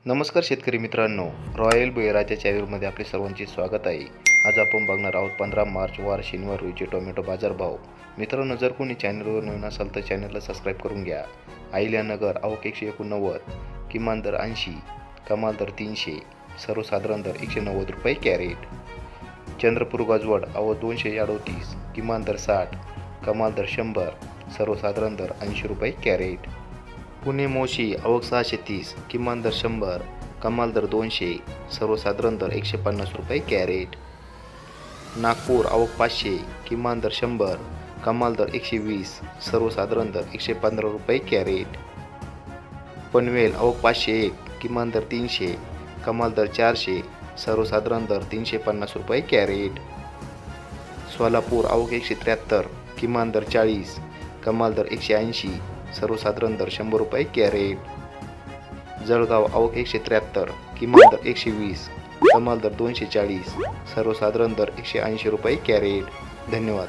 नमस्कार शेतकरी मित्रांनो, रॉयल बळीराजा चॅनलमध्ये आपले सर्वांचे स्वागत आहे। आज आपण बघणार आहोत 15 मार्च वार शनिवार रोजीचे टोमॅटो बाजारभाव। मित्रांनो, जर कोणी चॅनलवर नवीन असाल तर चॅनलला सबस्क्राईब करून घ्या। अहिल्यानगर आवक 189, किमान दर 80, कमाल दर 300, सर्वसाधारण दर 190 रुपये कॅरेट। चंद्रपूर गाजवड आवक 238, किमान दर 60, कमाल दर 100, सर्वसाधारण दर 80 रुपये कॅरेट। पुणे मोशी आवक 630, किमान दर 100, कमाल दर 200, सर्वसाधारण दर 150 रुपये कॅरेट। नागपूर आवक 500, किमान दर 100, कमाल दर 120, सर्वसाधारण दर 115 रुपये कॅरेट। पनवेल आवक 501, किमान दर 300, कमाल दर 400, सर्वसाधारण दर 350 रुपये कॅरेट। सोलापूर आवक 173, किमान दर 40, कमाल दर 180, सर्वसाधारण दर 100 रुपये कॅरेट। जळगाव आवक 173, किमान दर 120, कमाल दर 240, सर्वसाधारण दर 180 रुपये कॅरेट। धन्यवाद।